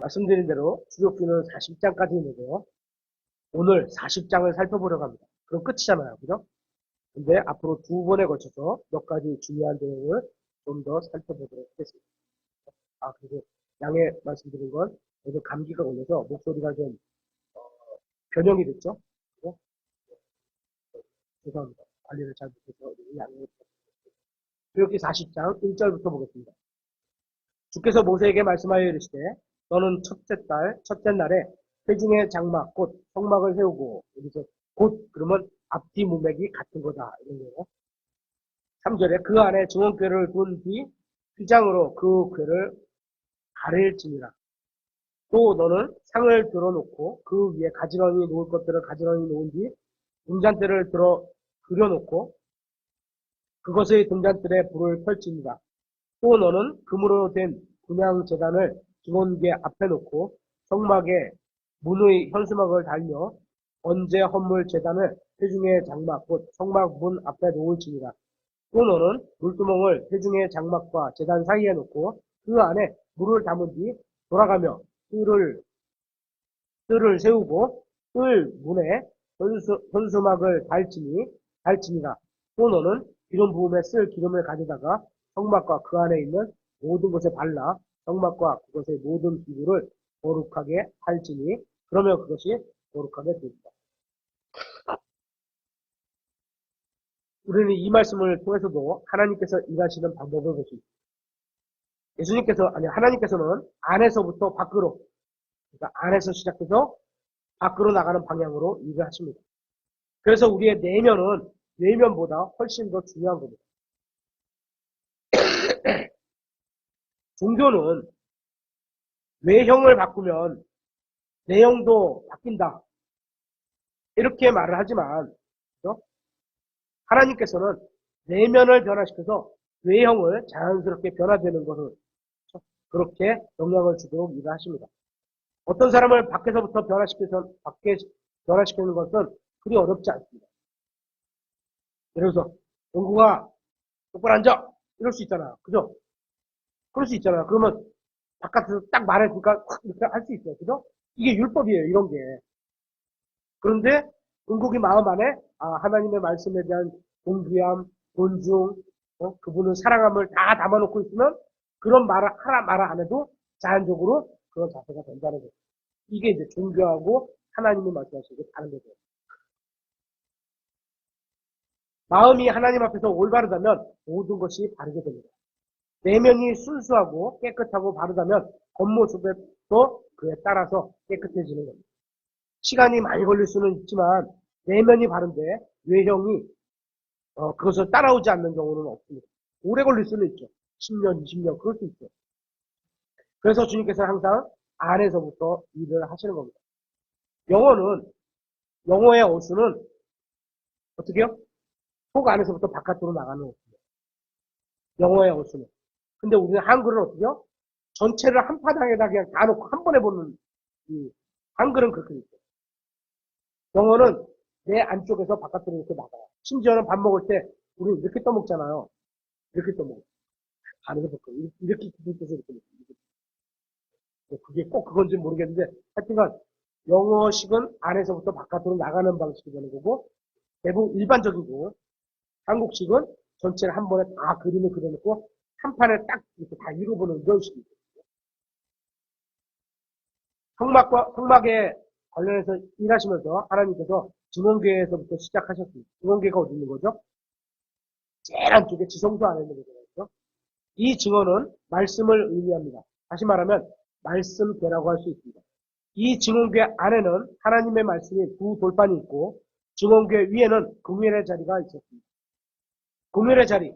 말씀드린 대로 출애굽기는 40장까지 있는데요. 오늘 40장을 살펴보려고 합니다. 그럼 끝이잖아요. 그죠? 근데 앞으로 두 번에 걸쳐서 몇 가지 중요한 내용을 좀 더 살펴보도록 하겠습니다. 그리고 양해 말씀드린 건 요즘 감기가 걸려서 목소리가 좀 변형이 됐죠? 그죠? 죄송합니다. 관리를 잘 못해서 양해 부탁드립니다. 출애굽기 40장 1절부터 보겠습니다. 주께서 모세에게 말씀하여 이르시되 너는 첫째 날에 회중의 장막 곧 성막을 세우고 여기서 곧 그러면 앞뒤 문맥이 같은 거다 이런 거예요. 3절에 그 안에 증언궤를 둔 뒤 휘장으로 그 궤를 가릴지니라. 또 너는 상을 들어놓고 그 위에 가지런히 놓을 것들을 가지런히 놓은 뒤 등잔대를 그려놓고 그것의 등잔대에 불을 펼치니라. 또 너는 금으로 된 분향 제단을 증언궤 앞에 놓고 성막에 문의 현수막을 달며 언제 헌물 제단을 회중의 장막 곧 성막 문 앞에 놓을지니라. 또 너는 물두멍을 회중의 장막과 제단 사이에 놓고 그 안에 물을 담은 뒤 돌아가며 뜰을 세우고 뜰 문에 현수막을 달지니라. 또 너는 기름 부음에 쓸 기름을 가져다가 성막과 그 안에 있는 모든 것에 발라 성막과 그것의 모든 기구를 거룩하게 할지니 그러면 그것이 거룩하게 됩니다. 우리는 이 말씀을 통해서도 하나님께서 일하시는 방법을 볼 수 있습니다. 하나님께서는 안에서부터 밖으로, 그러니까 안에서 시작해서 밖으로 나가는 방향으로 일을 하십니다. 그래서 우리의 내면은 외면보다 훨씬 더 중요한 겁니다. 종교는 외형을 바꾸면 내형도 바뀐다. 이렇게 말을 하지만, 그렇죠? 하나님께서는 내면을 변화시켜서 외형을 자연스럽게 변화되는 것을 그렇게 영향을 주도록 일을 하십니다. 어떤 사람을 밖에서부터 변화시키는 것은 그리 어렵지 않습니다. 예를 들어서 영구가 똑바로 앉아 이럴 수 있잖아요. 그죠? 그럴 수 있잖아요. 그러면 바깥에서 딱 말해주니까 이렇게 할 수 있어요. 그죠? 이게 율법이에요. 이런 게. 그런데 은국이 마음 안에 하나님의 말씀에 대한 존귀함, 존중, 그분을 사랑함을 다 담아놓고 있으면 그런 말을 하라 말아 안 해도 자연적으로 그런 자세가 된다는 거죠. 이게 이제 존경하고 하나님이 말씀하시는 게 다른 거죠. 마음이 하나님 앞에서 올바르다면 모든 것이 바르게 됩니다. 내면이 순수하고 깨끗하고 바르다면 겉모습도 그에 따라서 깨끗해지는 겁니다. 시간이 많이 걸릴 수는 있지만 내면이 바른데 외형이 그것을 따라오지 않는 경우는 없습니다. 오래 걸릴 수는 있죠. 10년, 20년 그럴 수 있죠. 그래서 주님께서 항상 안에서부터 일을 하시는 겁니다. 영어의 어수는 어떻게 해요? 속 안에서부터 바깥으로 나가는 어수예요. 영어의 어수는. 근데 우리는 한글은 어떻게 해요? 전체를 한 파장에다 그냥 다 놓고 한 번에 보는 이 한글은 그렇게 있어요. 영어는 내 안쪽에서 바깥으로 이렇게 나가요. 심지어는 밥 먹을 때 우리 이렇게 떠먹잖아요. 이렇게 떠먹어요. 안에서 이렇게 기둥떠서 이렇게 먹어요. 그게 꼭 그건지 모르겠는데 하여튼간 영어식은 안에서부터 바깥으로 나가는 방식이 되는 거고 대부분 일반적이고 한국식은 전체를 한 번에 다 그림을 그려놓고 한 판에 딱 이렇게 다 읽어보는 이런 식이죠. 성막에 관련해서 일하시면서 하나님께서 증언궤에서부터 시작하셨습니다. 증언궤가 어디 있는 거죠? 제일 안쪽에 지성소 안에 있는 거잖아요. 이 증언은 말씀을 의미합니다. 다시 말하면 말씀궤라고 할 수 있습니다. 이 증언궤 안에는 하나님의 말씀이 두 돌판이 있고 증언궤 위에는 금율의 자리가 있었습니다. 금율의 자리,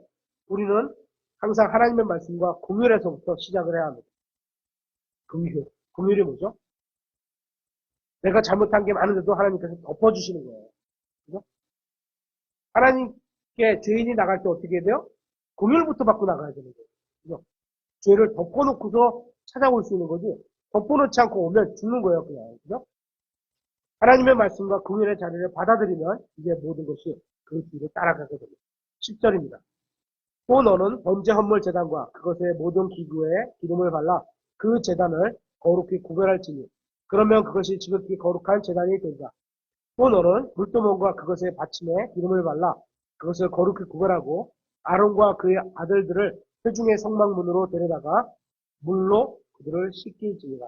우리는 항상 하나님의 말씀과 금율에서부터 시작을 해야 합니다. 금율이 뭐죠? 내가 잘못한 게 많은데도 하나님께서 덮어주시는 거예요. 그죠? 하나님께 죄인이 나갈 때 어떻게 해야 돼요? 금율부터 받고 나가야 되는 거예요. 그죠? 죄를 덮어놓고서 찾아올 수 있는 거지, 덮어놓지 않고 오면 죽는 거예요, 그냥. 그죠? 하나님의 말씀과 금율의 자리를 받아들이면 이제 모든 것이 그 뒤를 따라가게 됩니다. 10절입니다. 또 너는 번제 헌물 제단과 그것의 모든 기구에 기름을 발라 그 제단을 거룩히 구별할지니 그러면 그것이 지극히 거룩한 제단이 된다. 또 너는 물두멍과 그것의 받침에 기름을 발라 그것을 거룩히 구별하고 아론과 그의 아들들을 회중의 성막문으로 데려다가 물로 그들을 씻길지니라.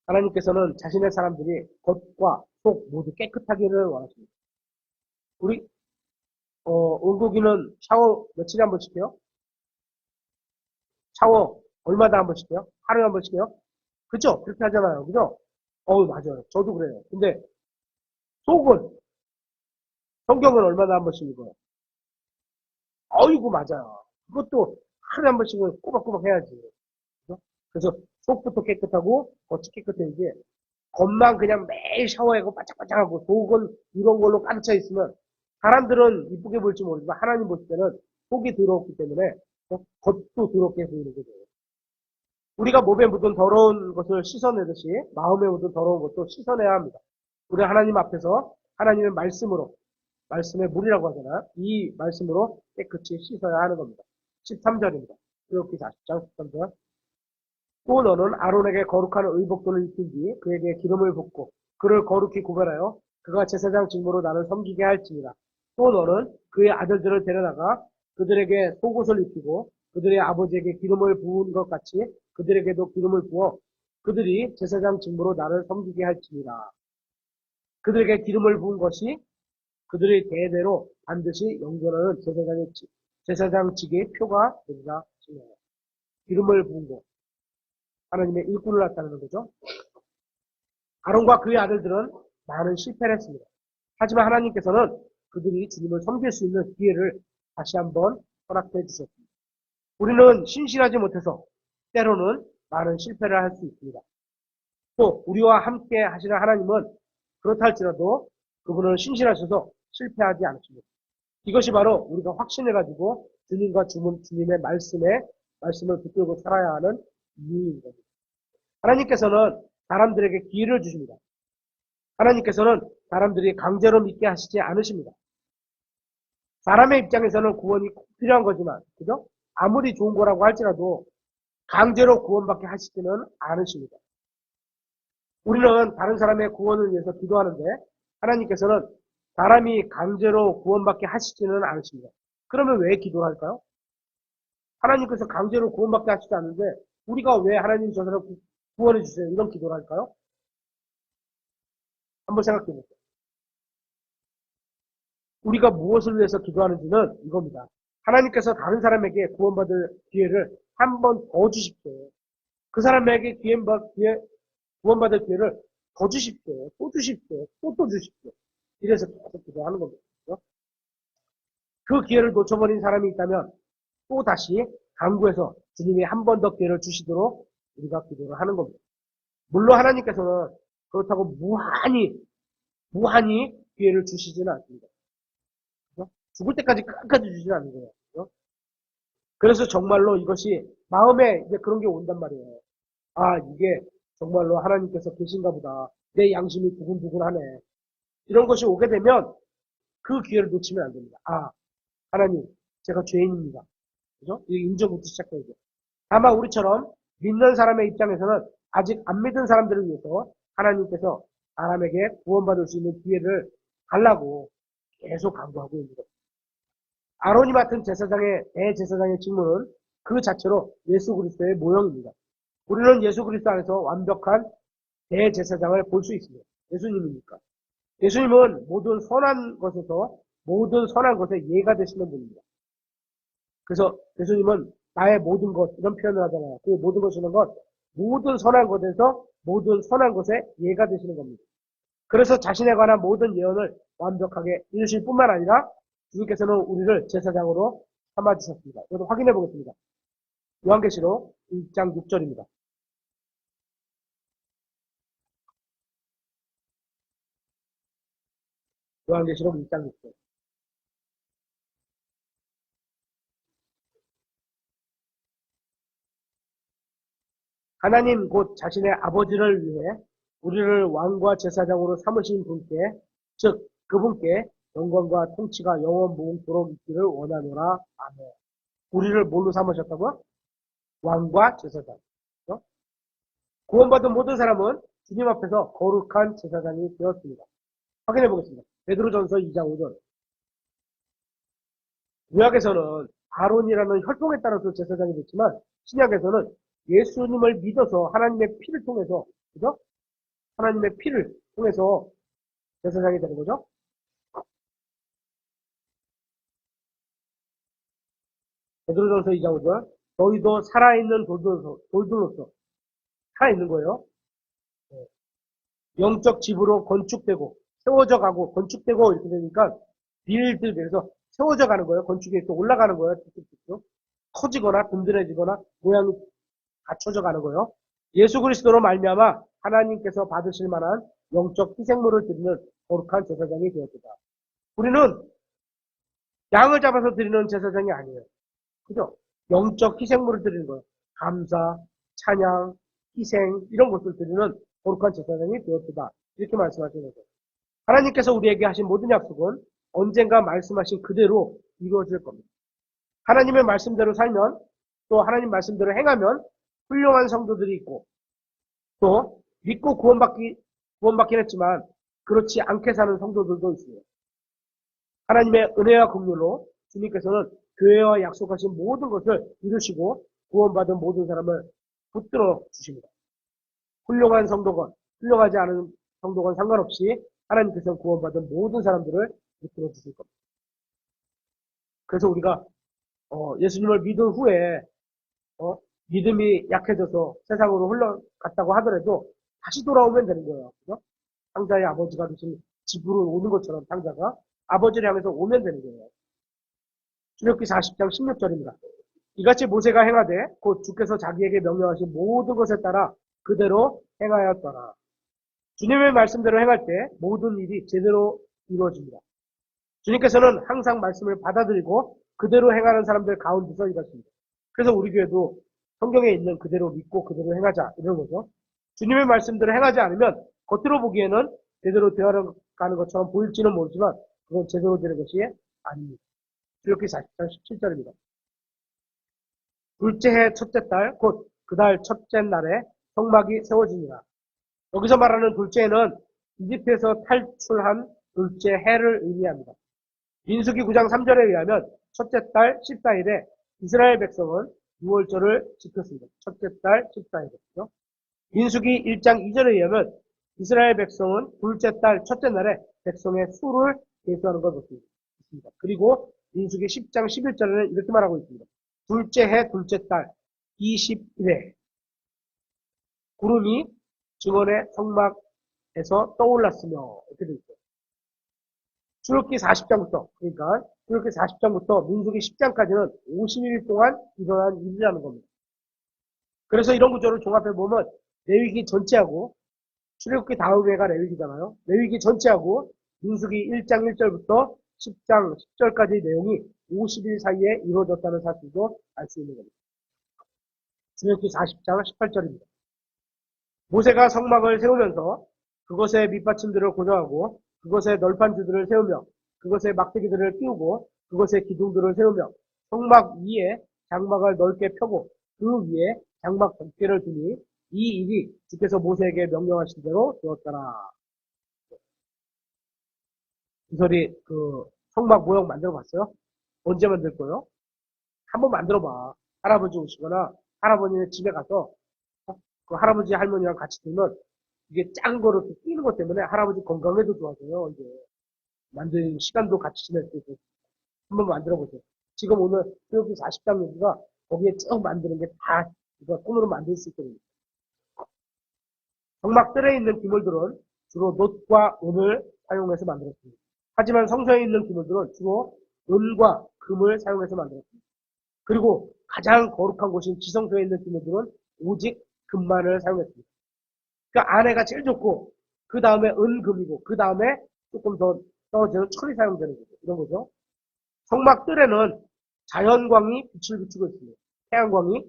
하나님께서는 자신의 사람들이 겉과 속 모두 깨끗하기를 원하십니다. 우리 온국이는 샤워 며칠에 한 번씩 해요? 샤워 얼마나 한 번씩 해요? 하루에 한 번씩 해요? 그죠? 그렇게 하잖아요. 그죠? 맞아요. 저도 그래요. 근데 속은 성경은 얼마나 한 번씩 읽어요? 어이구 맞아요. 그것도 하루에 한 번씩은 꼬박꼬박 해야지. 그죠? 그래서 속부터 깨끗하고 겉이 깨끗해야지. 겉만 그냥 매일 샤워하고 바짝바짝하고 속은 이런 걸로 가득 차 있으면 사람들은 이쁘게 볼지 모르지만 하나님 볼 때는 속이 더럽기 때문에 겉도 더럽게 보이는 거죠. 우리가 몸에 묻은 더러운 것을 씻어내듯이 마음에 묻은 더러운 것도 씻어내야 합니다. 우리 하나님 앞에서 하나님의 말씀으로 말씀의 물이라고 하잖아. 이 말씀으로 깨끗이 씻어야 하는 겁니다. 13절입니다. 출애굽기 40장 13절. 또 너는 아론에게 거룩한 의복도를 입힌 뒤 그에게 기름을 붓고 그를 거룩히 구별하여 그가 제사장 직무로 나를 섬기게 할지니라. 또 너는 그의 아들들을 데려다가 그들에게 속옷을 입히고 그들의 아버지에게 기름을 부은 것 같이 그들에게도 기름을 부어 그들이 제사장 직무로 나를 섬기게 할지니라. 그들에게 기름을 부은 것이 그들의 대대로 반드시 영존하는 제사장직의 표가 되리라. 기름을 부은 것. 하나님의 일꾼을 나타내는 거죠. 아론과 그의 아들들은 많은 실패를 했습니다. 하지만 하나님께서는 그들이 주님을 섬길 수 있는 기회를 다시 한번 허락해 주셨습니다. 우리는 신실하지 못해서 때로는 많은 실패를 할 수 있습니다. 또 우리와 함께 하시는 하나님은 그렇다 할지라도 그분은 신실하셔서 실패하지 않으십니다. 이것이 바로 우리가 확신해가지고 주님과 주님의 말씀을 붙들고 살아야 하는 이유인 겁니다. 하나님께서는 사람들에게 기회를 주십니다. 하나님께서는 사람들이 강제로 믿게 하시지 않으십니다. 사람의 입장에서는 구원이 꼭 필요한 거지만, 그죠? 아무리 좋은 거라고 할지라도 강제로 구원받게 하시지는 않으십니다. 우리는 다른 사람의 구원을 위해서 기도하는데 하나님께서는 사람이 강제로 구원받게 하시지는 않으십니다. 그러면 왜 기도를 할까요? 하나님께서 강제로 구원받게 하시지 않는데 우리가 왜 하나님 저 사람 구원해 주세요 이런 기도를 할까요? 한번 생각해 보세요. 우리가 무엇을 위해서 기도하는지는 이겁니다. 하나님께서 다른 사람에게 구원받을 기회를 한 번 더 주십시오. 그 사람에게 구원받을 기회를 더 주십시오. 또 주십시오. 또 주십시오. 이래서 계속 기도하는 겁니다. 그 기회를 놓쳐버린 사람이 있다면 또 다시 간구해서 주님이 한 번 더 기회를 주시도록 우리가 기도를 하는 겁니다. 물론 하나님께서는 그렇다고 무한히 기회를 주시지는 않습니다. 그렇죠? 죽을 때까지 끝까지 주지는 않는 거예요. 그렇죠? 그래서 정말로 이것이 마음에 이제 그런 게 온단 말이에요. 아, 이게 정말로 하나님께서 계신가 보다. 내 양심이 두근두근하네. 이런 것이 오게 되면 그 기회를 놓치면 안 됩니다. 아, 하나님, 제가 죄인입니다. 그죠? 이 인정부터 시작해야 돼요. 다만 우리처럼 믿는 사람의 입장에서는 아직 안 믿은 사람들을 위해서 하나님께서 사람에게 구원받을 수 있는 기회를 달라고 계속 강구하고 있는 겁니다. 아론이 맡은 대제사장의 직무는 그 자체로 예수 그리스도의 모형입니다. 우리는 예수 그리스도 안에서 완벽한 대제사장을 볼 수 있습니다. 예수님이니까. 예수님은 모든 선한 것에 예가 되시는 분입니다. 그래서 예수님은 나의 모든 것 이런 표현을 하잖아요. 그 모든 것이라는 것 모든 선한 것에서 모든 선한 것에 예가 되시는 겁니다. 그래서 자신에 관한 모든 예언을 완벽하게 이루실 뿐만 아니라 주님께서는 우리를 제사장으로 삼아주셨습니다. 이것도 확인해 보겠습니다. 요한계시록 1장 6절입니다. 요한계시록 1장 6절. 하나님 곧 자신의 아버지를 위해 우리를 왕과 제사장으로 삼으신 분께 즉 그분께 영광과 통치가 영원 무궁토록 있기를 원하노라. 아멘. 우리를 뭘로 삼으셨다고요? 왕과 제사장. 그렇죠? 구원받은 모든 사람은 주님 앞에서 거룩한 제사장이 되었습니다. 확인해 보겠습니다. 베드로전서 2장 5절. 구약에서는 아론이라는 혈통에 따라서 제사장이 됐지만 신약에서는 예수님을 믿어서 하나님의 피를 통해서, 그죠? 하나님의 피를 통해서 제사장이 되는 거죠. 베드로전서 2장 5절. 너희도 살아있는 돌들로서 살아있는 거예요. 영적 집으로 건축되고 세워져 가고 건축되고 이렇게 되니까 빌드돼서 세워져 가는 거예요. 건축이 또 올라가는 거예요. 쭉쭉쭉. 커지거나 든든해지거나 모양이 갖춰져 가는 거예요. 예수 그리스도로 말미암아 하나님께서 받으실 만한 영적 희생물을 드리는 거룩한 제사장이 되었다. 우리는 양을 잡아서 드리는 제사장이 아니에요. 그죠? 영적 희생물을 드리는 거예요. 감사, 찬양, 희생 이런 것을 드리는 거룩한 제사장이 되었다. 이렇게 말씀하시는 거죠. 하나님께서 우리에게 하신 모든 약속은 언젠가 말씀하신 그대로 이루어질 겁니다. 하나님의 말씀대로 살면 또 하나님 말씀대로 행하면 훌륭한 성도들이 있고 또 믿고 구원받긴 했지만 그렇지 않게 사는 성도들도 있습니다. 하나님의 은혜와 긍휼로 주님께서는 교회와 약속하신 모든 것을 이루시고 구원받은 모든 사람을 붙들어 주십니다. 훌륭한 성도건, 훌륭하지 않은 성도건 상관없이 하나님께서 구원받은 모든 사람들을 붙들어 주실 겁니다. 그래서 우리가 예수님을 믿은 후에 믿음이 약해져서 세상으로 흘러갔다고 하더라도 다시 돌아오면 되는 거예요. 그죠? 탕자의 아버지가 되신 집으로 오는 것처럼 탕자가 아버지를 향해서 오면 되는 거예요. 출애굽기 40장 16절입니다. 이같이 모세가 행하되 곧 주께서 자기에게 명령하신 모든 것에 따라 그대로 행하였더라. 주님의 말씀대로 행할 때 모든 일이 제대로 이루어집니다. 주님께서는 항상 말씀을 받아들이고 그대로 행하는 사람들 가운데서 일하십니다. 그래서 우리 교회도 성경에 있는 그대로 믿고 그대로 행하자 이런 거죠. 주님의 말씀대로 행하지 않으면 겉으로 보기에는 제대로 되어가는 것처럼 보일지는 모르지만 그건 제대로 되는 것이 아닙니다. 출애굽기 40장 17절입니다. 둘째 해 첫째 달 곧 그 달 첫째 날에 성막이 세워지니라. 여기서 말하는 둘째 해는 이집트에서 탈출한 둘째 해를 의미합니다. 민수기 9장 3절에 의하면 첫째 달 14일에 이스라엘 백성은 6월절을 지켰습니다. 첫째 달 14일이죠. 민수기 1장 2절에 의하면 이스라엘 백성은 둘째 달 첫째 날에 백성의 수를 계수하는 걸 볼 수 있습니다. 그리고 민수기 10장 11절에는 이렇게 말하고 있습니다. 둘째 해 둘째 달 21회 구름이 증언의 성막에서 떠올랐으며 이렇게 되어 있어요. 출애굽기 40장부터 그러니까 출애굽기 40장부터 민수기 10장까지는 50일 동안 일어난 일이라는 겁니다. 그래서 이런 구조를 종합해 보면 레위기 전체하고 출애굽기 다음 해가 레위기잖아요. 레위기 전체하고 민수기 1장 1절부터 10장 10절까지의 내용이 50일 사이에 이루어졌다는 사실도 알 수 있는 겁니다. 출애굽기 40장 18절입니다. 모세가 성막을 세우면서 그것에 밑받침들을 고정하고 그것에 널판주들을 세우며 그것에 막대기들을 띄우고 그것에 기둥들을 세우며 성막 위에 장막을 넓게 펴고 그 위에 장막 덮개를 두니 이 일이 주께서 모세에게 명령하신 대로 되었더라. 이설이 성막 모형 만들어 봤어요? 언제 만들 거예요? 한번 만들어 봐. 할아버지 오시거나 할아버지네 집에 가서 그 할아버지 할머니랑 같이 들면 이게 작은 거로 끼는 것 때문에 할아버지 건강에도 좋아져요. 이제 만드는 시간도 같이 지낼 수 있고 한번 만들어 보세요. 지금 오늘 여기 40장 여기가 거기에 쭉 만드는 게 다 이거 손으로 만들 수 있거든요. 성막들에 있는 기물들은 주로 놋과 은을 사용해서 만들었습니다. 하지만 성소에 있는 기물들은 주로 은과 금을 사용해서 만들었습니다. 그리고 가장 거룩한 곳인 지성소에 있는 기물들은 오직 금만을 사용했습니다. 그 안에가 제일 좋고 그 다음에 은금이고 그 다음에 조금 더 떨어지는 철이 사용되는 거죠. 이런 거죠. 성막들에는 자연광이 빛을 비추고 있습니다. 태양광이.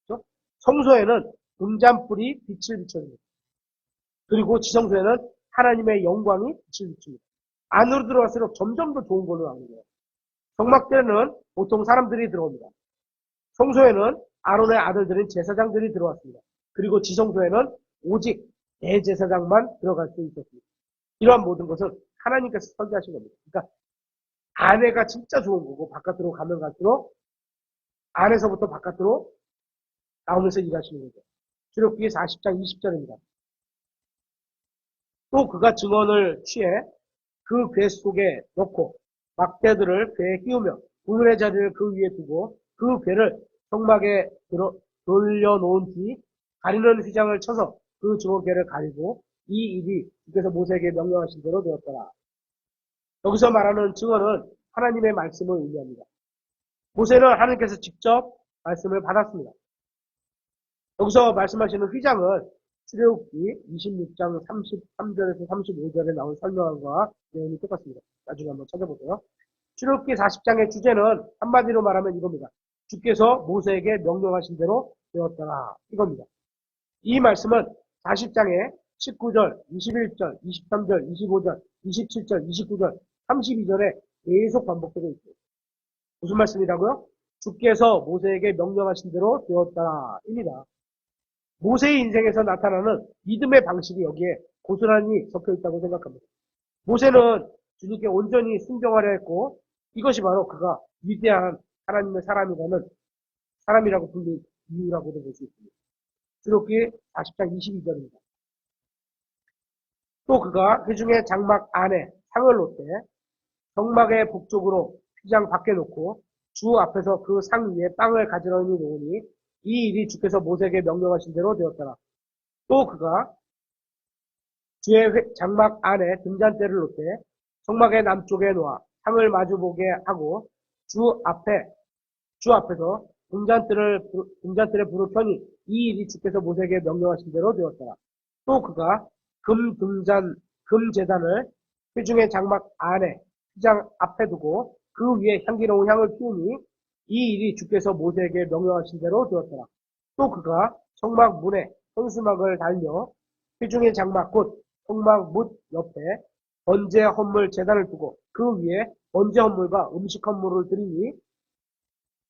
그렇죠? 성소에는 금잔불이 빛을 비춰줍니다. 그리고 지성소에는 하나님의 영광이 빛을 비춥니다. 안으로 들어갈수록 점점 더 좋은 걸로 나오는 거예요. 성막들에는 보통 사람들이 들어옵니다. 성소에는 아론의 아들들인 제사장들이 들어왔습니다. 그리고 지성소에는 오직 대제사장만 들어갈 수 있었습니다. 이러한 모든 것은 하나님께서 설계하신 겁니다. 그러니까 안에가 진짜 좋은 거고 바깥으로 가면 갈수록 안에서부터 바깥으로 나오면서 일하시는 거죠. 출애굽기 40장 20절입니다. 또 그가 증언을 취해 그 궤 속에 넣고 막대들을 궤에 끼우며 우물의 자리를 그 위에 두고 그 궤를 성막에 돌려놓은 뒤 가리는 휘장을 쳐서 그 증언궤를 가리고 이 일이 주께서 모세에게 명령하신 대로 되었더라. 여기서 말하는 증언은 하나님의 말씀을 의미합니다. 모세는 하나님께서 직접 말씀을 받았습니다. 여기서 말씀하시는 휘장은 출애굽기 26장 33절에서 35절에 나온 설명과 내용이 똑같습니다. 나중에 한번 찾아보세요. 출애굽기 40장의 주제는 한마디로 말하면 이겁니다. 주께서 모세에게 명령하신 대로 되었더라. 이겁니다. 이 말씀은 40장의 19절, 21절, 23절, 25절, 27절, 29절, 32절에 계속 반복되고 있습니다. 무슨 말씀이라고요? 주께서 모세에게 명령하신 대로 되었다. 입니다. 모세의 인생에서 나타나는 믿음의 방식이 여기에 고스란히 적혀 있다고 생각합니다. 모세는 주님께 온전히 순종하려 했고 이것이 바로 그가 위대한 하나님의 사람이라고 불린 이유라고도 볼 수 있습니다. 출애굽기 40장 22절입니다. 또 그가 회중의 장막 안에 상을 놓되 성막의 북쪽으로 휘장 밖에 놓고 주 앞에서 그 상 위에 빵을 가지런히 놓으니 이 일이 주께서 모세에게 명령하신 대로 되었더라. 또 그가 주의 장막 안에 등잔대를 놓되 성막의 남쪽에 놓아 상을 마주보게 하고 주 앞에서 등잔대를 불을 켜니 이 일이 주께서 모세에게 명령하신 대로 되었더라. 또 그가 금 제단을 회중의 장막 안에 휘장 앞에 두고 그 위에 향기로운 향을 피우니 이 일이 주께서 모세에게 명령하신 대로 되었더라. 또 그가 성막 문에 현수막을 달며 회중의 장막 곧 성막 문 옆에 번제 헌물 제단을 두고 그 위에 번제 헌물과 음식 헌물을 드리니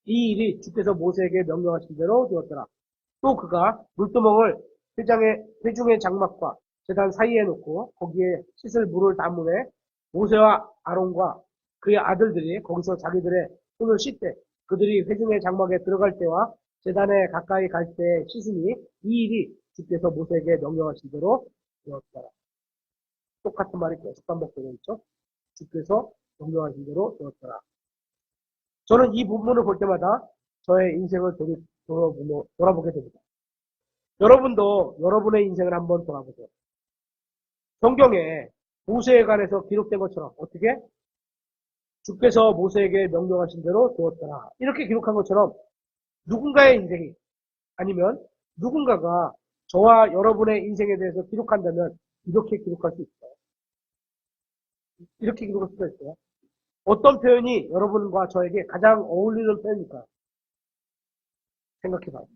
이 일이 주께서 모세에게 명령하신 대로 되었더라. 또 그가 물두멍을 회중의 장막과 제단 사이에 놓고 거기에 씻을 물을 담으매 모세와 아론과 그의 아들들이 거기서 자기들의 손을 씻되 그들이 회중의 장막에 들어갈 때와 제단에 가까이 갈 때 씻으니 이 일이 주께서 모세에게 명령하신 대로 되었더라. 똑같은 말이 계속 반복되고 있죠. 주께서 명령하신 대로 되었더라. 저는 이 부분을 볼 때마다 저의 인생을 돌아보게 됩니다. 여러분도 여러분의 인생을 한번 돌아보세요. 성경에 모세에 관해서 기록된 것처럼 어떻게? 주께서 모세에게 명령하신 대로 되었더라. 이렇게 기록한 것처럼 누군가의 인생이 아니면 누군가가 저와 여러분의 인생에 대해서 기록한다면 이렇게 기록할 수 있어요. 이렇게 기록할 수가 있어요. 어떤 표현이 여러분과 저에게 가장 어울리는 표현일까요? 생각해봐요.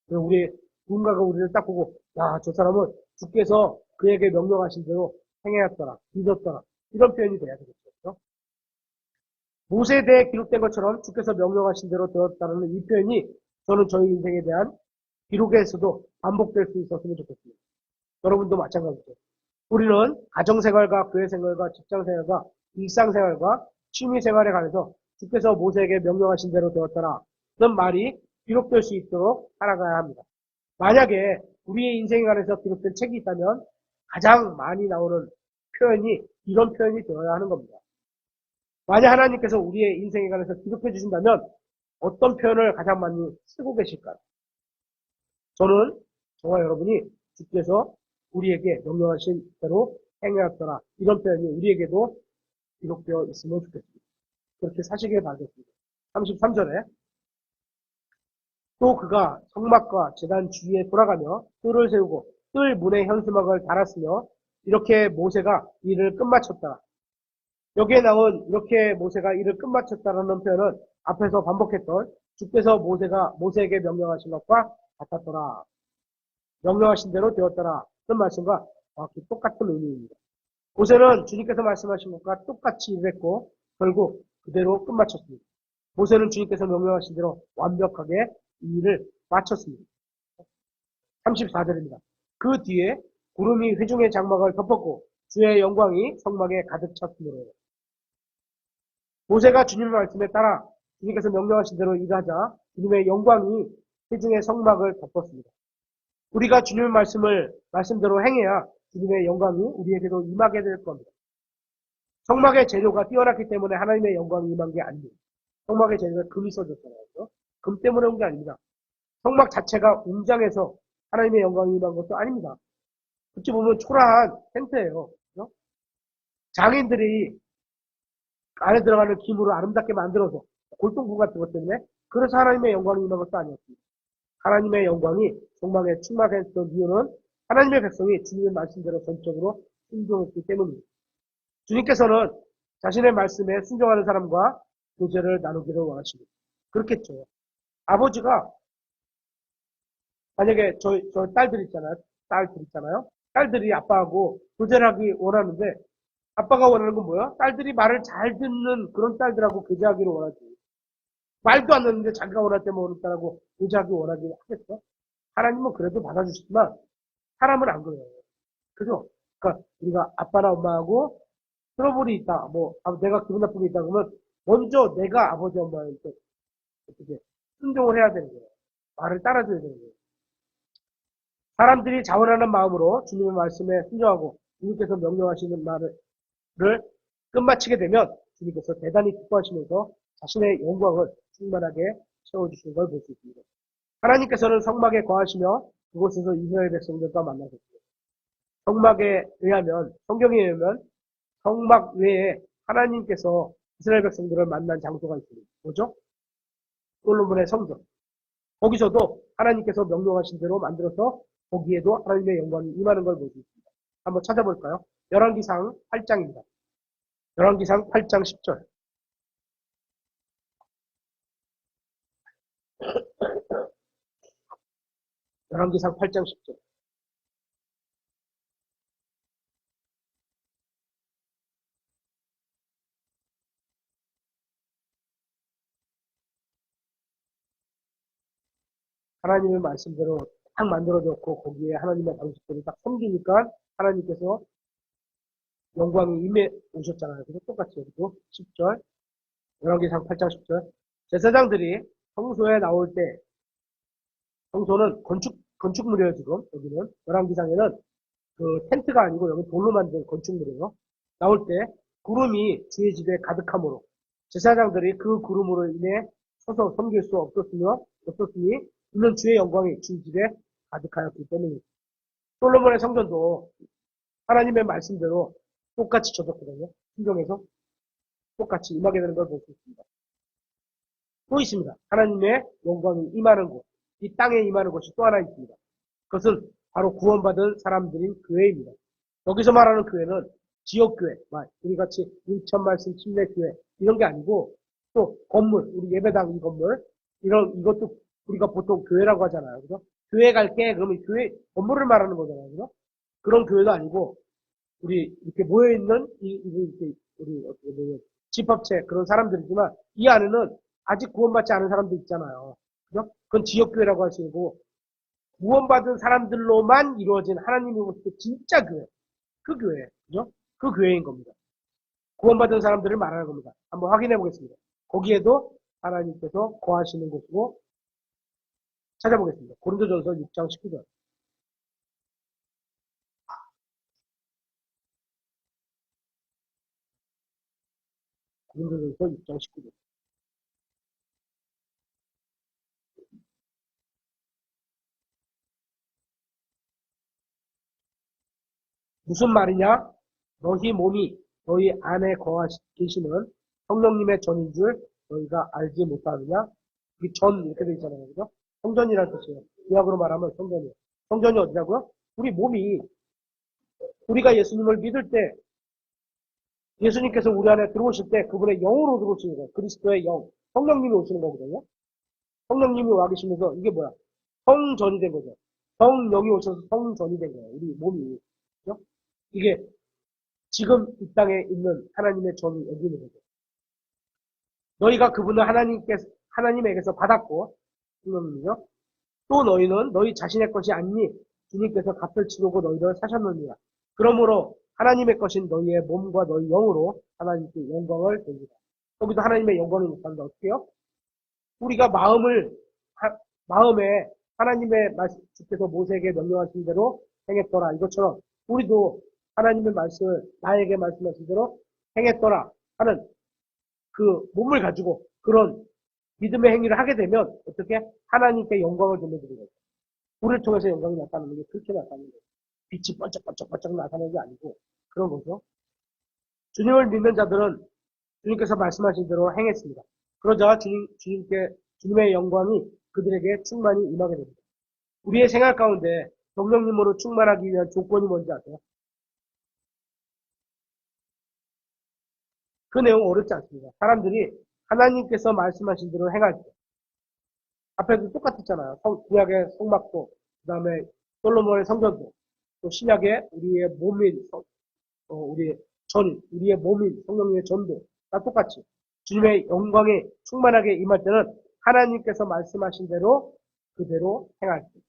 우리 누군가가 우리를 딱 보고 야, 저 사람은 주께서 그에게 명령하신 대로 행하였더라, 믿었더라 이런 표현이 돼야 되겠죠. 모세에 대해 기록된 것처럼 주께서 명령하신 대로 되었다는 이 표현이 저는 저희 인생에 대한 기록에서도 반복될 수 있었으면 좋겠습니다. 여러분도 마찬가지죠. 우리는 가정생활과 교회생활과 직장생활과 일상생활과 취미생활에 관해서 주께서 모세에게 명령하신 대로 되었더라 는 말이 기록될 수 있도록 살아가야 합니다. 만약에 우리의 인생에 관해서 기록된 책이 있다면 가장 많이 나오는 표현이 이런 표현이 되어야 하는 겁니다. 만약 하나님께서 우리의 인생에 관해서 기록해 주신다면 어떤 표현을 가장 많이 쓰고 계실까요? 저는 저와 여러분이 주께서 우리에게 명령하신 대로 행하였더라 이런 표현이 우리에게도 기록되어 있으면 좋겠습니다. 그렇게 사시길 바라겠습니다. 33절에 또 그가 성막과 제단 주위에 돌아가며 뜰을 세우고 뜰 문에 현수막을 달았으며 이렇게 모세가 일을 끝마쳤다. 여기에 나온 이렇게 모세가 일을 끝마쳤다라는 표현은 앞에서 반복했던 주께서 모세에게 명령하신 것과 같았더라. 명령하신 대로 되었더라. 그 말씀과 정확히 똑같은 의미입니다. 모세는 주님께서 말씀하신 것과 똑같이 일했고 결국 그대로 끝마쳤습니다. 모세는 주님께서 명령하신 대로 완벽하게 이 일을 마쳤습니다. 34절입니다. 그 뒤에 구름이 회중의 장막을 덮었고 주의 영광이 성막에 가득 찼으므로. 모세가 주님의 말씀에 따라 주님께서 명령하신 대로 일하자 주님의 영광이 회중의 성막을 덮었습니다. 우리가 주님의 말씀대로 행해야 주님의 영광이 우리에게도 임하게 될 겁니다. 성막의 재료가 뛰어났기 때문에 하나님의 영광이 임한 게 아닙니다. 성막의 재료가 금이 써졌잖아요. 금 때문에 온 게 아닙니다. 성막 자체가 웅장해서 하나님의 영광이 임한 것도 아닙니다. 어찌 보면 초라한 텐트예요. 그죠? 장인들이 안에 들어가는 기물을 아름답게 만들어서 골동품 같은 것 때문에 그래서 하나님의 영광이 임한 것도 아니었습니다. 하나님의 영광이 성막에 충만했던 이유는 하나님의 백성이 주님의 말씀대로 전적으로 순종했기 때문입니다. 주님께서는 자신의 말씀에 순종하는 사람과 교제를 나누기를 원하십니다. 그렇겠죠. 아버지가 만약에 저 딸들 있잖아요. 딸들이 아빠하고 교제를 하기 원하는데 아빠가 원하는 건 뭐야? 딸들이 말을 잘 듣는 그런 딸들하고 교제하기를 원하지. 말도 안 듣는데 자기가 원할 때만 오는 딸하고 교제하기 원하기 하겠어? 하나님은 그래도 받아주시지만 사람은 안 그래요. 그죠? 그러니까 우리가 아빠나 엄마하고 트러블이 있다. 내가 기분 나쁘게 있다 그러면 먼저 내가 아버지 엄마한테 어떻게 순종을 해야 되는 거예요. 말을 따라줘야 되는 거예요. 사람들이 자원하는 마음으로 주님의 말씀에 순종하고 주님께서 명령하시는 말을 끝마치게 되면 주님께서 대단히 기뻐하시면서 자신의 영광을 충만하게 채워주시는 걸 볼 수 있습니다. 하나님께서는 성막에 거하시며 그곳에서 이스라엘 백성들과 만나셨습니다. 성경에 의하면 성막 외에 하나님께서 이스라엘 백성들을 만난 장소가 있습니다. 뭐죠? 솔로몬의 성전. 거기서도 하나님께서 명령하신 대로 만들어서 거기에도 하나님의 영광이 임하는 걸 볼 수 있습니다. 한번 찾아볼까요? 열왕기상 8장입니다. 열왕기상 8장 10절. 열왕기상 8장 10절. 하나님의 말씀대로 딱 만들어졌고 거기에 하나님의 방식대로 딱 섬기니까 하나님께서 영광이 임해 오셨잖아요. 그래서 똑같이 여기도 10절, 열왕기상 8장 10절. 제사장들이 성소에 나올 때, 성소는 건축물이에요, 지금. 여기는. 열왕기상에는 그 텐트가 아니고 여기 돌로 만든 건축물이에요. 나올 때 구름이 주의 집에 가득함으로 제사장들이 그 구름으로 인해 서서 섬길 수 없었으니 이는 주의 영광이 주의 집에 가득하였기 때문입니다. 솔로몬의 성전도 하나님의 말씀대로 똑같이 젖었거든요. 순종해서 똑같이 임하게 되는 걸 볼 수 있습니다. 또 있습니다. 하나님의 영광이 임하는 곳, 이 땅에 임하는 곳이 또 하나 있습니다. 그것은 바로 구원받은 사람들인 교회입니다. 여기서 말하는 교회는 지역교회, 우리같이 인천말씀 침례교회 이런 게 아니고 또 건물, 우리 예배당 이 건물 이것도 우리가 보통 교회라고 하잖아요. 그죠? 교회 갈게 그러면 교회 건물을 말하는 거잖아요. 그죠? 그런 교회도 아니고 우리 이렇게 모여있는 우리 집합체 그런 사람들이지만 이 안에는 아직 구원받지 않은 사람들 있잖아요. 그죠? 그건 지역교회라고 하시고 구원받은 사람들로만 이루어진 하나님의 모습의 진짜 교회. 그 교회. 그죠? 그 교회인 겁니다. 구원받은 사람들을 말하는 겁니다. 한번 확인해 보겠습니다. 거기에도 하나님께서 거하시는 곳이고 찾아보겠습니다. 고린도전서 6장 19절. 고린도전서 6장 19절. 무슨 말이냐? 너희 몸이 너희 안에 계시는 성령님의 전인 줄 너희가 알지 못하느냐? 이 전 이렇게 되어 있잖아요. 그죠? 성전이라는 뜻이에요. 구약으로 말하면 성전이에요. 성전이 어디라고요? 우리 몸이 우리가 예수님을 믿을 때 예수님께서 우리 안에 들어오실 때 그분의 영으로 들어오시는 거예요. 그리스도의 영. 성령님이 오시는 거거든요. 성령님이 와 계시면서 이게 뭐야? 성전이 된 거죠. 성령이 오셔서 성전이 된 거예요. 우리 몸이. 그죠? 이게 지금 이 땅에 있는 하나님의 전이 여기 있는 거죠. 너희가 그분을 하나님에게서 받았고, 성령님이죠. 또 너희는 너희 자신의 것이 아니니 주님께서 값을 치르고 너희를 사셨느니라. 그러므로 하나님의 것인 너희의 몸과 너희 영으로 하나님께 영광을 돌리라. 여기도 하나님의 영광이 못한다. 어떻게 해요? 우리가 마음에 하나님의 말씀, 주께서 모세에게 명령하신 대로 행했더라. 이것처럼 우리도 하나님의 말씀을 나에게 말씀하신 대로 행했더라 하는 그 몸을 가지고 그런 믿음의 행위를 하게 되면 어떻게 하나님께 영광을 돌려드리는 거죠. 우리를 통해서 영광이 나타나는 게 그렇게 나타나는 거예요. 빛이 번쩍번쩍번쩍 나타나는 게 아니고 그런 거죠. 주님을 믿는 자들은 주님께서 말씀하신 대로 행했습니다. 그러자 주님의 영광이 그들에게 충만히 임하게 됩니다. 우리의 생활 가운데 성령님으로 충만하기 위한 조건이 뭔지 아세요? 그 내용 어렵지 않습니다. 사람들이 하나님께서 말씀하신 대로 행할 때 앞에도 똑같았잖아요. 구약의 성막도 그 다음에 솔로몬의 성전도 또 신약의 우리의 몸인 우리의 몸인 성령님의 전도 다 똑같이 주님의 영광이 충만하게 임할 때는 하나님께서 말씀하신 대로 그대로 행할 때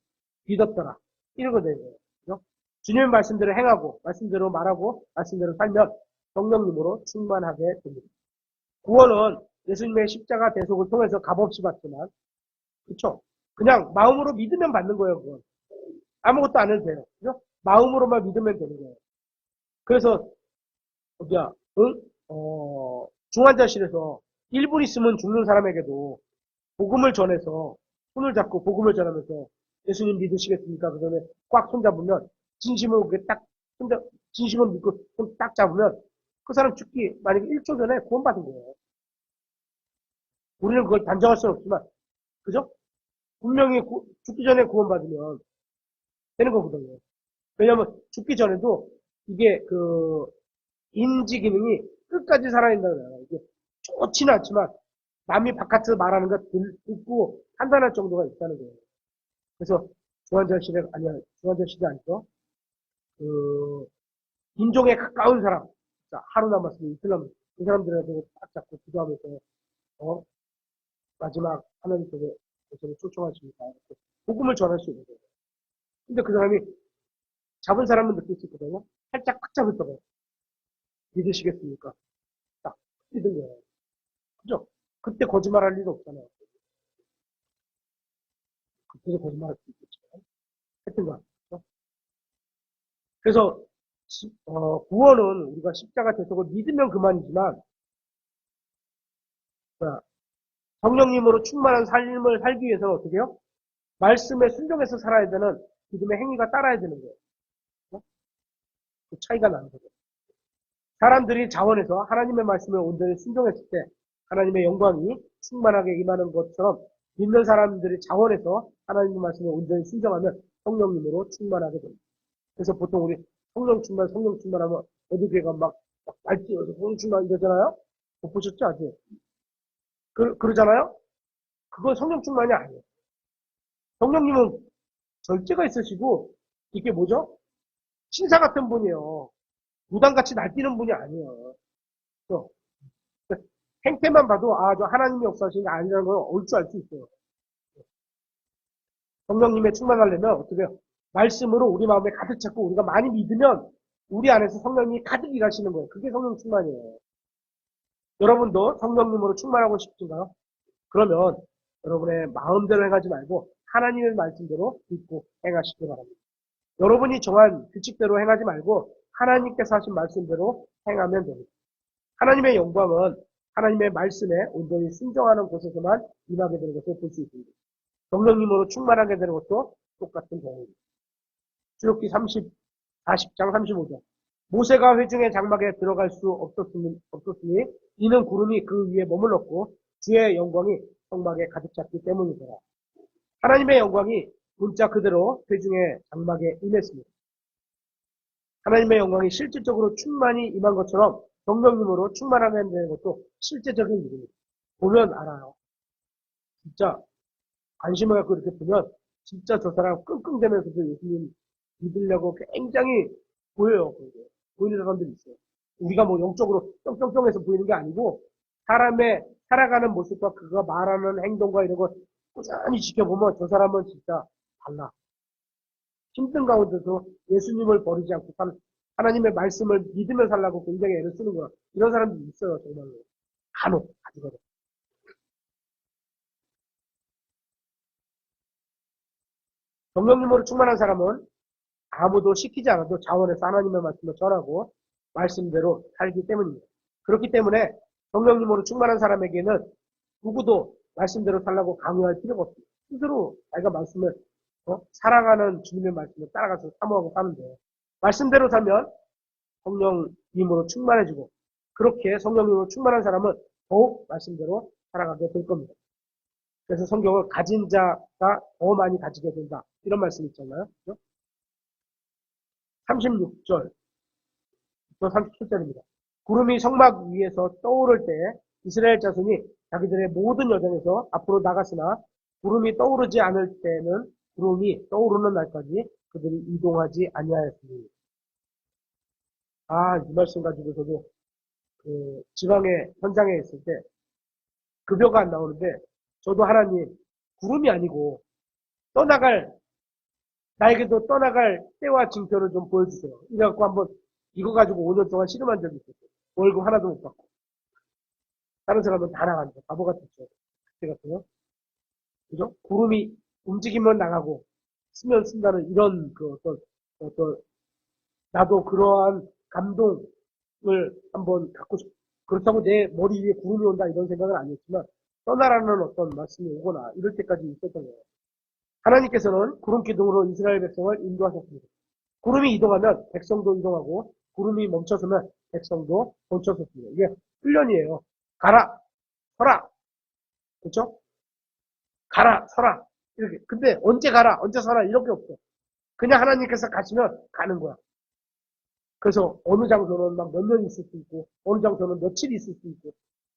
믿었더라 이러게 되는 거예요. 주님의 말씀대로 행하고 말씀대로 말하고 말씀대로 살면 성령님으로 충만하게 됩니다. 구원은 예수님의 십자가 대속을 통해서 값없이 받지만 그렇죠? 그냥 마음으로 믿으면 받는 거예요. 그건. 아무것도 안 해도 돼요. 그죠? 마음으로만 믿으면 되는 거예요. 그래서 어디야? 응? 중환자실에서 1분 있으면 죽는 사람에게도 복음을 전해서 손을 잡고 복음을 전하면서 예수님 믿으시겠습니까? 그 다음에 꽉 손잡으면 진심으로 그게 딱 진심으로 믿고 손 딱 잡으면 그 사람 죽기 만약에 1초 전에 구원받은 거예요. 우리는 그걸 단정할 수는 없지만 그죠? 분명히 죽기 전에 구원받으면 되는 거거든요. 왜냐하면 죽기 전에도 이게 그 인지 기능이 끝까지 살아있다고 그래요. 이게 좋지는 않지만 남이 바깥에서 말하는 거 듣고 판단할 정도가 있다는 거예요. 그래서 중환자실이 아니죠. 그 인종에 가까운 사람, 하루 남았으면 이틀 남았으면 그 사람들한테 딱 잡고 기도하면서 마지막 하나님께서 저를 초청하십니다. 복음을 전할 수 있는 거예요. 근데 그 사람이 잡은 사람은 느낄 수 있거든요. 살짝 꽉 잡을 거예요. 믿으시겠습니까? 딱 믿은 거예요. 그죠? 그때 거짓말할 일은 없잖아요. 그때도 거짓말할 수 있겠지만 하여튼간 그렇죠? 그래서 구원은 우리가 십자가 대속을 믿으면 그만이지만 성령님으로 충만한 삶을 살기 위해서는 어떻게 해요? 말씀에 순종해서 살아야 되는 믿음의 행위가 따라야 되는 거예요. 그렇죠? 그 차이가 나는 거죠. 사람들이 자원해서 하나님의 말씀에 온전히 순종했을 때 하나님의 영광이 충만하게 임하는 것처럼 믿는 사람들이 자원해서 하나님의 말씀에 온전히 순종하면 성령님으로 충만하게 됩니다. 그래서 보통 우리 성령 충만하면 어디 교회가 막 날뛰어서 성령 충만 이러잖아요? 못 보셨죠, 아직? 그러잖아요? 그건 성령 충만이 아니에요. 성령님은 절제가 있으시고, 이게 뭐죠? 신사 같은 분이에요. 무당같이 날뛰는 분이 아니에요. 그렇죠? 행태만 봐도, 저 하나님의 역사하시는 게 아니라는 걸 올 줄 알 수 있어요. 성령님의 충만하려면 어떻게 해요? 말씀으로 우리 마음에 가득 찾고 우리가 많이 믿으면 우리 안에서 성령님이 가득 일하시는 거예요. 그게 성령 충만이에요. 여러분도 성령님으로 충만하고 싶은가요? 그러면 여러분의 마음대로 행하지 말고 하나님의 말씀대로 믿고 행하시기 바랍니다. 여러분이 정한 규칙대로 행하지 말고 하나님께서 하신 말씀대로 행하면 됩니다. 하나님의 영광은 하나님의 말씀에 온전히 순종하는 곳에서만 임하게 되는 것을 볼 수 있습니다. 성령님으로 충만하게 되는 것도 똑같은 경우입니다. 출애굽기 40장 35절. 모세가 회중의 장막에 들어갈 수 없었으니 이는 구름이 그 위에 머물렀고 주의 영광이 성막에 가득 찼기 때문이더라. 하나님의 영광이 문자 그대로 회중의 장막에 임했습니다. 하나님의 영광이 실질적으로 충만히 임한 것처럼 성령님으로 충만하게 되는 것도 실제적인 일입니다. 보면 알아요. 진짜 관심을 갖고 이렇게 보면 진짜 저 사람 끙끙대면서도 예수님 믿으려고 굉장히 보여요. 보이는 사람들이 있어요. 우리가 뭐 영적으로 뿅뿅뿅해서 보이는 게 아니고 사람의 살아가는 모습과 그가 말하는 행동과 이런 것 꾸준히 지켜보면 저 사람은 진짜 달라. 힘든 가운데서 예수님을 버리지 않고 사는, 하나님의 말씀을 믿으며 살라고 굉장히 애를 쓰는 거야. 이런 사람들이 있어요, 정말로. 간혹, 가지거든. 성령님으로 충만한 사람은 아무도 시키지 않아도 자원해서 하나님의 말씀을 전하고 말씀대로 살기 때문입니다. 그렇기 때문에 성령님으로 충만한 사람에게는 누구도 말씀대로 살라고 강요할 필요가 없습니다. 스스로 자기가 말씀을 살아가는 주님의 말씀을 따라가서 사모하고 사는데 말씀대로 살면 성령님으로 충만해지고 그렇게 성령님으로 충만한 사람은 더욱 말씀대로 살아가게 될 겁니다. 그래서 성경을 가진 자가 더 많이 가지게 된다. 이런 말씀 있잖아요. 그죠? 36절, 또 37절입니다. 구름이 성막 위에서 떠오를 때 이스라엘 자손이 자기들의 모든 여정에서 앞으로 나갔으나 구름이 떠오르지 않을 때는 구름이 떠오르는 날까지 그들이 이동하지 아니하였으니. 이 말씀 가지고 저도 그 지방의 현장에 있을 때 급여가 안 나오는데 저도 하나님 구름이 아니고 떠나갈 나에게도 떠나갈 때와 징표를 좀 보여주세요. 이래갖고 한번 이거 가지고 5년 동안 씨름한 적이 있었어요. 월급 하나도 못 받고. 다른 사람은 다 나가니까 바보 같았죠. 그때 같아요. 그죠? 구름이 움직이면 나가고 쓰면 쓴다는 이런 그 어떤 나도 그러한 감동을 한번 갖고 싶. 그렇다고 내 머리 위에 구름이 온다 이런 생각은 아니었지만 떠나라는 어떤 말씀이 오거나 이럴 때까지 있었던 거예요. 하나님께서는 구름 기둥으로 이스라엘 백성을 인도하셨습니다. 구름이 이동하면 백성도 이동하고 구름이 멈춰서면 백성도 멈춰섰습니다. 이게 훈련이에요. 가라, 서라, 그렇죠? 가라, 서라 이렇게. 근데 언제 가라, 언제 서라 이렇게 없어. 그냥 하나님께서 가시면 가는 거야. 그래서 어느 장소는 막 몇 년 있을 수 있고 어느 장소는 며칠 있을 수 있고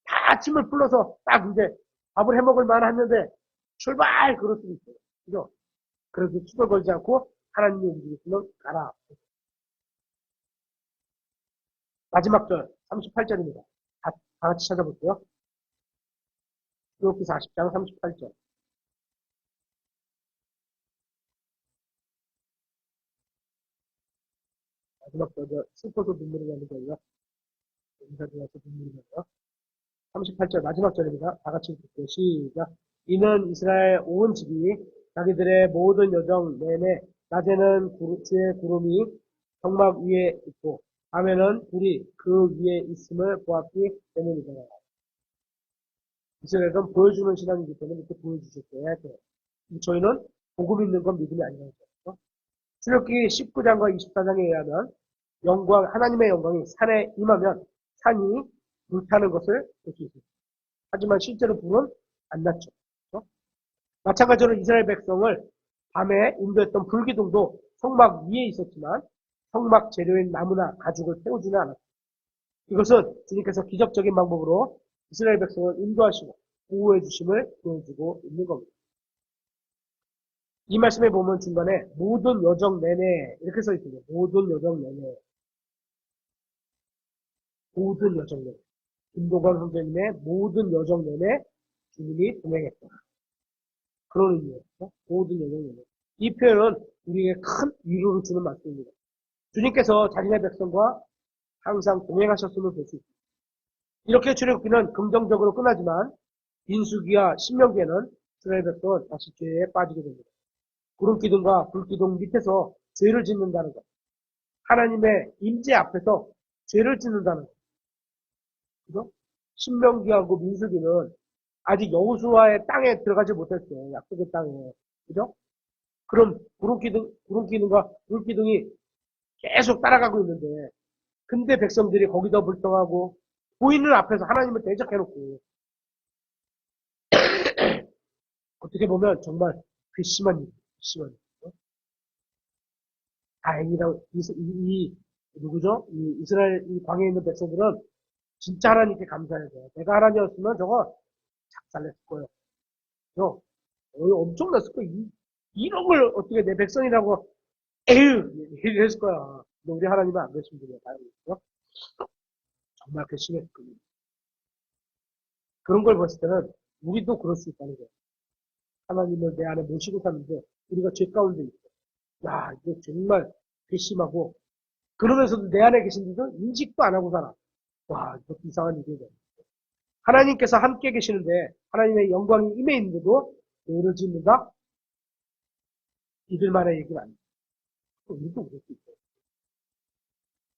다 침을 풀러서 딱 이제 밥을 해먹을 만했는데 출발 그럴 수도 있어요. 그죠? 그래서 추돌 걸지 않고 하나님이 움직이시면 가라. 마지막 절 38절입니다. 다 같이 찾아볼게요. 출애굽기 40장 38절. 마지막 절 슬퍼서 눈물이 나는 거예요. 인사도 나서 눈물이 나요. 38절 마지막 절입니다. 다 같이 읽을게요. 시작. 이는 이스라엘 온 집이 자기들의 모든 여정 내내 낮에는 주의 구름이 성막 위에 있고 밤에는 불이 그 위에 있음을 보았기 때문이다. 이스라엘은 보여주는 신앙이기 때문에 이렇게 보여주셨어야 돼요. 저희는 복음 있는 건 믿음이 아니라는 거죠. 출애굽기 19장과 24장에 의하면 하나님의 영광이 산에 임하면 산이 불타는 것을 볼 수 있습니다. 하지만 실제로 불은 안 났죠. 그렇죠? 마찬가지로 이스라엘 백성을 밤에 인도했던 불기둥도 성막 위에 있었지만 성막 재료인 나무나 가죽을 태우지는 않았습니다. 이것은 주님께서 기적적인 방법으로 이스라엘 백성을 인도하시고 보호해 주심을 보여주고 있는 겁니다. 이 말씀에 보면 중간에 모든 여정 내내 이렇게 써 있습니다. 모든 여정 내내. 모든 여정 내내. 김동관 선생님의 모든 여정 내내 주님이 동행했다. 그런 의미예요. 모든 여정 내내. 이 표현은 우리에게 큰 위로를 주는 말씀입니다. 주님께서 자신의 백성과 항상 동행하셨음을 볼 수 있습니다. 이렇게 출애굽기는 긍정적으로 끝나지만 민수기와 신명기에는 이스라엘 백성은 다시 죄에 빠지게 됩니다. 구름기둥과 불기둥 밑에서 죄를 짓는다는 것. 하나님의 임재 앞에서 죄를 짓는다는 것. 그죠? 신명기하고 민수기는 아직 여호수아의 땅에 들어가지 못했어요. 약속의 땅에. 그죠? 그럼 구름기둥과 불기둥이 계속 따라가고 있는데 근데 백성들이 거기다 불평하고 보이는 앞에서 하나님을 대적해놓고 어떻게 보면 정말 괘씸한 일, 괘씸한 일. 다행이라고 누구죠? 이 이스라엘 이 광야에 있는 백성들은 진짜 하나님께 감사해야 돼요. 내가 하나님이었으면 저거 작살냈을 거예요. 그죠? 엄청났을 거예요. 이런 걸 어떻게 내 백성이라고 에휴 이랬을 거야. 근데 우리 하나님은 안 그러신 분이에요. 다행이죠. 정말 괘씸했을 겁니다. 그런 걸 봤을 때는 우리도 그럴 수 있다는 거예요. 하나님을 내 안에 모시고 사는데 우리가 죄 가운데 있어. 야, 이거 정말 괘씸하고 그러면서도 내 안에 계신데도 인식도 안 하고 살아. 와, 이거 이상한 일이네. 하나님께서 함께 계시는데 하나님의 영광이 임해 있는데도 왜 이러짓는다 이들만의 얘기는 아니야. 우리도 그럴 수 있어요.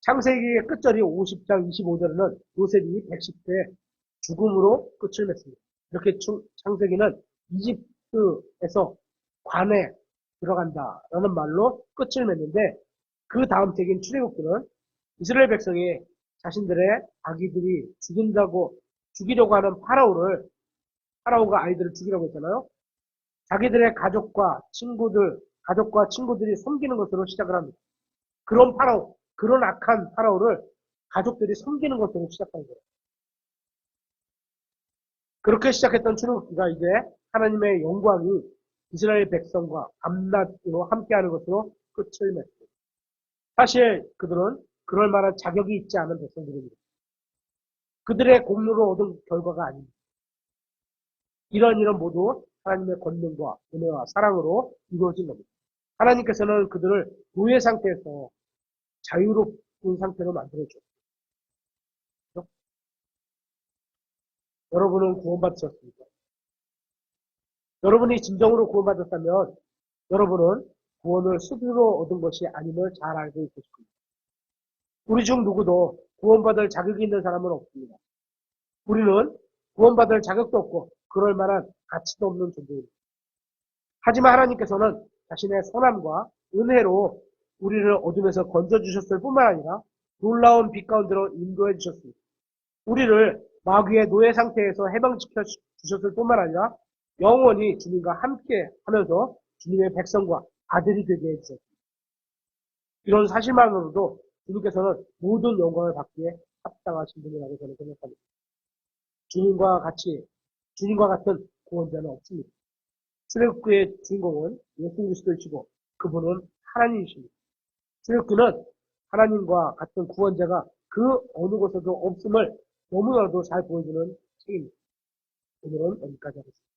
창세기의 끝절이 50장 25절에는 요셉이 110세 죽음으로 끝을 맺습니다. 이렇게 창세기는 이집트에서 관에 들어간다라는 말로 끝을 맺는데 그 다음 책인 출애굽기는 이스라엘 백성이 자신들의 아기들이 죽이려고 하는 파라오가 아이들을 죽이라고 했잖아요. 자기들의 가족과 친구들이 섬기는 것으로 시작을 합니다. 그런 악한 파라오를 가족들이 섬기는 것으로 시작한 거예요. 그렇게 시작했던 출애굽기가 이제 하나님의 영광이 이스라엘 백성과 밤낮으로 함께하는 것으로 끝을 맺습니다. 사실 그들은 그럴 만한 자격이 있지 않은 백성들입니다. 그들의 공로로 얻은 결과가 아닙니다. 이런 모두 하나님의 권능과 은혜와 사랑으로 이루어진 겁니다. 하나님께서는 그들을 노예 상태에서 자유로운 상태로 만들어줬습니다. 여러분은 구원받으셨습니까? 여러분이 진정으로 구원받았다면 여러분은 구원을 스스로 얻은 것이 아님을 잘 알고 있을 겁니다. 우리 중 누구도 구원받을 자격이 있는 사람은 없습니다. 우리는 구원받을 자격도 없고 그럴 만한 가치도 없는 존재입니다. 하지만 하나님께서는 자신의 선함과 은혜로 우리를 어둠에서 건져주셨을 뿐만 아니라 놀라운 빛 가운데로 인도해 주셨습니다. 우리를 마귀의 노예 상태에서 해방시켜 주셨을 뿐만 아니라 영원히 주님과 함께 하면서 주님의 백성과 아들이 되게 해주셨습니다. 이런 사실만으로도 주님께서는 모든 영광을 받기에 합당하신 분이라고 저는 생각합니다. 주님과 같은 구원자는 없습니다. 출애굽기의 주인공은 예수 그리스도이시고 그분은 하나님이십니다. 출애굽기는 하나님과 같은 구원자가 그 어느 곳에도 없음을 너무나도 잘 보여주는 책입니다. 오늘은 여기까지 하겠습니다.